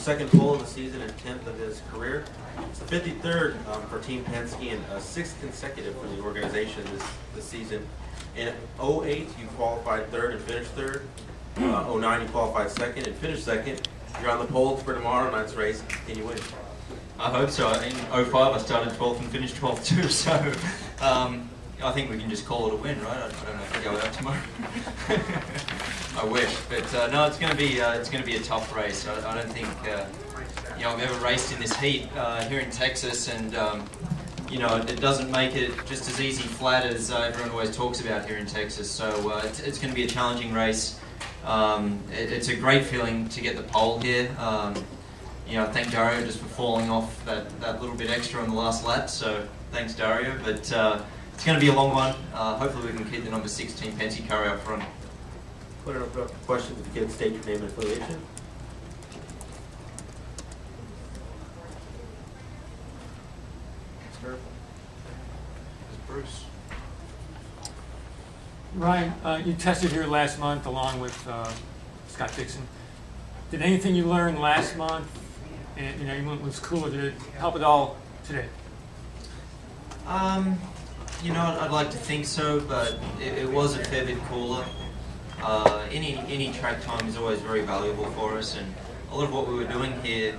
second pole of the season and 10th of his career. It's the 53rd for Team Penske and a 6th consecutive for the organization this season. In 08, you qualified third and finished third. 09, you qualified second and finished second. You're on the pole for tomorrow night's race. Can you win? I hope so. In 05, I started 12th and finished 12th too, so I think we can just call it a win, right? I don't have to go out tomorrow. I wish, but no, it's going to be a tough race. I don't think I've ever raced in this heat here in Texas, and it doesn't make it just as easy flat as everyone always talks about here in Texas. So it's going to be a challenging race. It's a great feeling to get the pole here. Thank Dario just for falling off that little bit extra on the last lap. So thanks, Dario. But it's going to be a long one. Hopefully we can keep the number 16 Penske car out front. Put up a question if you can state your name and affiliation. Sir. Bruce. Ryan, you tested here last month along with Scott Dixon. Did anything you learned last month, and you went was cooler, did it help at all today? I'd like to think so, but it was a fair bit cooler. Any track time is always very valuable for us, and a lot of what we were doing here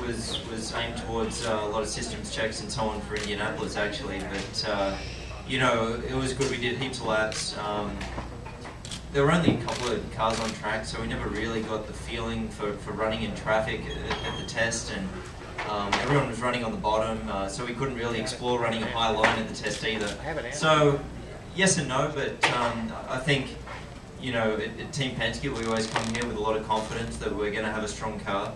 was aimed towards a lot of systems checks and so on for Indianapolis, actually. But it was good. We did heaps of laps. There were only a couple of cars on track, so we never really got the feeling for running in traffic at the test, and everyone was running on the bottom, so we couldn't really explore running a high line at the test either. So, yes and no, but I think, at Team Penske, we always come here with a lot of confidence that we're going to have a strong car.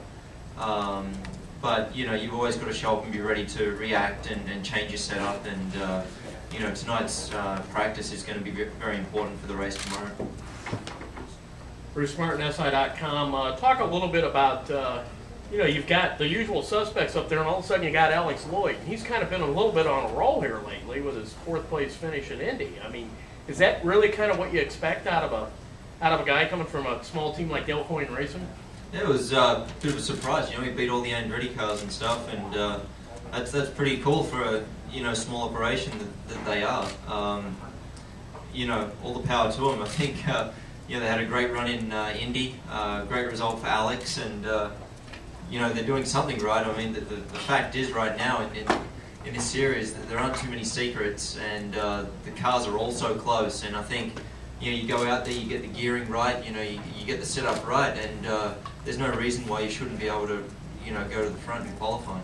But, you've always got to show up and be ready to react and change your setup, and tonight's practice is going to be very important for the race tomorrow. Bruce Martin, SI.com. Talk a little bit about, you've got the usual suspects up there, and all of a sudden you got Alex Lloyd. He's kind of been a little bit on a roll here lately with his 4th place finish in Indy. I mean, is that really kind of what you expect out of a guy coming from a small team like Dale Coyne Racing? Yeah, it was a bit of a surprise. He beat all the Andretti cars and stuff, and that's pretty cool for a small operation that they are. All the power to them. I think they had a great run in Indy, great result for Alex, and they're doing something right. I mean, the fact is right now in this series that there aren't too many secrets, and the cars are all so close. And I think you go out there, you get the gearing right, you get the setup right, and there's no reason why you shouldn't be able to go to the front and qualify.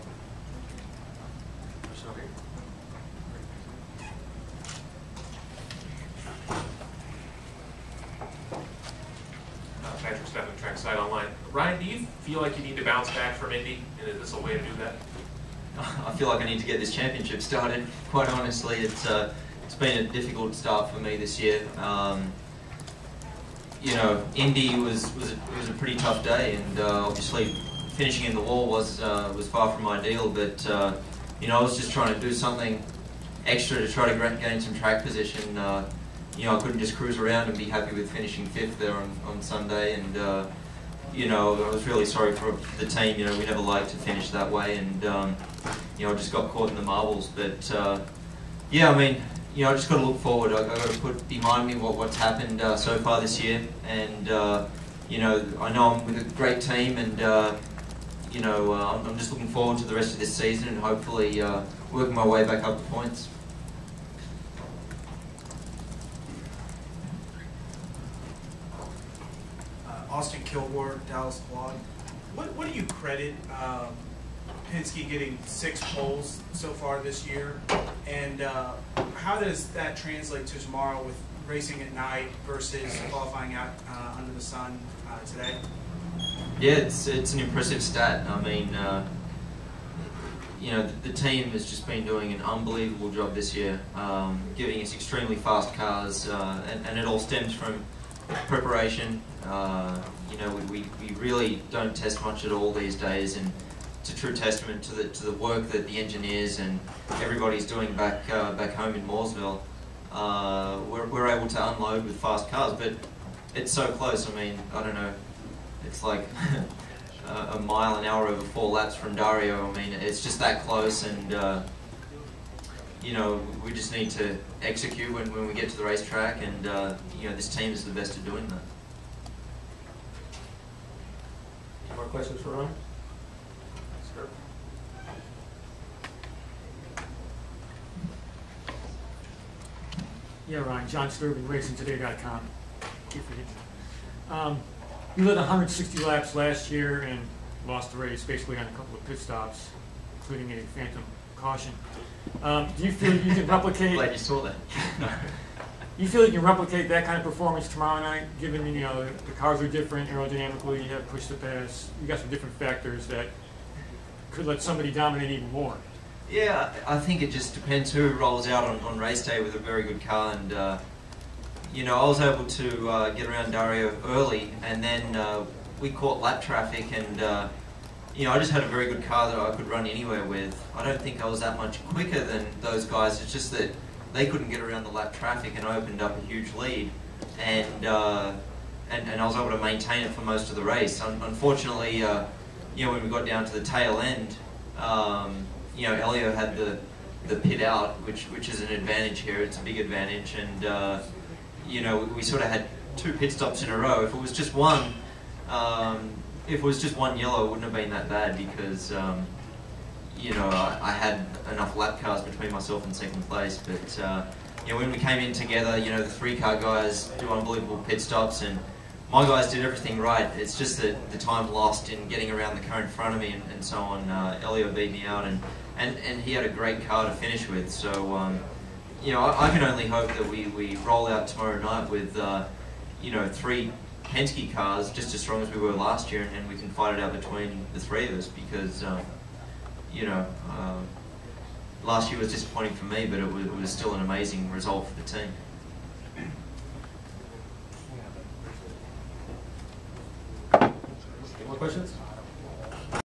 Patrick Stephan, Trackside Online. Ryan, do you feel like you need to bounce back from Indy, and is this a way to do that? I feel like I need to get this championship started. Quite honestly, it's been a difficult start for me this year. Indy was a pretty tough day, and obviously finishing in the wall was far from ideal. But I was just trying to do something extra to try to gain some track position. I couldn't just cruise around and be happy with finishing 5th there on Sunday, and I was really sorry for the team. We never like to finish that way, and I just got caught in the marbles. But I mean, I just got to look forward. I got to put behind me what's happened so far this year, and I know I'm with a great team, and I'm just looking forward to the rest of this season and hopefully working my way back up the points. Austin Kilgore, Dallas Blog. What do you credit Penske getting 6 poles so far this year, and how does that translate to tomorrow with racing at night versus qualifying out under the sun today? Yeah, it's an impressive stat. I mean, the team has just been doing an unbelievable job this year, giving us extremely fast cars, and it all stems from preparation. We really don't test much at all these days, and it's a true testament to the work that the engineers and everybody's doing back home in Mooresville. We're able to unload with fast cars, but it's so close. I mean, I don't know. It's like a mile an hour over 4 laps from Dario. I mean, it's just that close, and you know, we just need to execute when we get to the racetrack, and you know, this team is the best at doing that. Any more questions for Ron? Sir? Yeah, Ryan, John Sturby, RacingToday.com. Keep forgetting that. You led 160 laps last year and lost the race basically on a couple of pit stops, including a phantom caution. Do you feel you can replicate? Glad you saw that. You feel you can replicate that kind of performance tomorrow night, given you know the cars are different aerodynamically, you have push to pass, you got some different factors that could let somebody dominate even more. Yeah, I think it just depends who rolls out on race day with a very good car, and you know, I was able to get around Dario early, and then we caught lap traffic, and you know, I just had a very good car that I could run anywhere with. I don't think I was that much quicker than those guys. It's just that they couldn't get around the lap traffic, and I opened up a huge lead, and I was able to maintain it for most of the race. Unfortunately, you know, when we got down to the tail end, you know, Elio had the pit out, which is an advantage here. It's a big advantage, and you know, we sort of had 2 pit stops in a row. If it was just one, yellow, it wouldn't have been that bad because you know, I had enough lap cars between myself and second place. But you know, when we came in together, you know, the 3-car guys do unbelievable pit stops, and my guys did everything right. It's just that the time lost in getting around the car in front of me and so on. Elio beat me out, and he had a great car to finish with. So you know, I can only hope that we roll out tomorrow night with you know, 3 Penske cars just as strong as we were last year, and we can fight it out between the 3 of us, because you know, last year was disappointing for me, but it was still an amazing result for the team. Any more questions?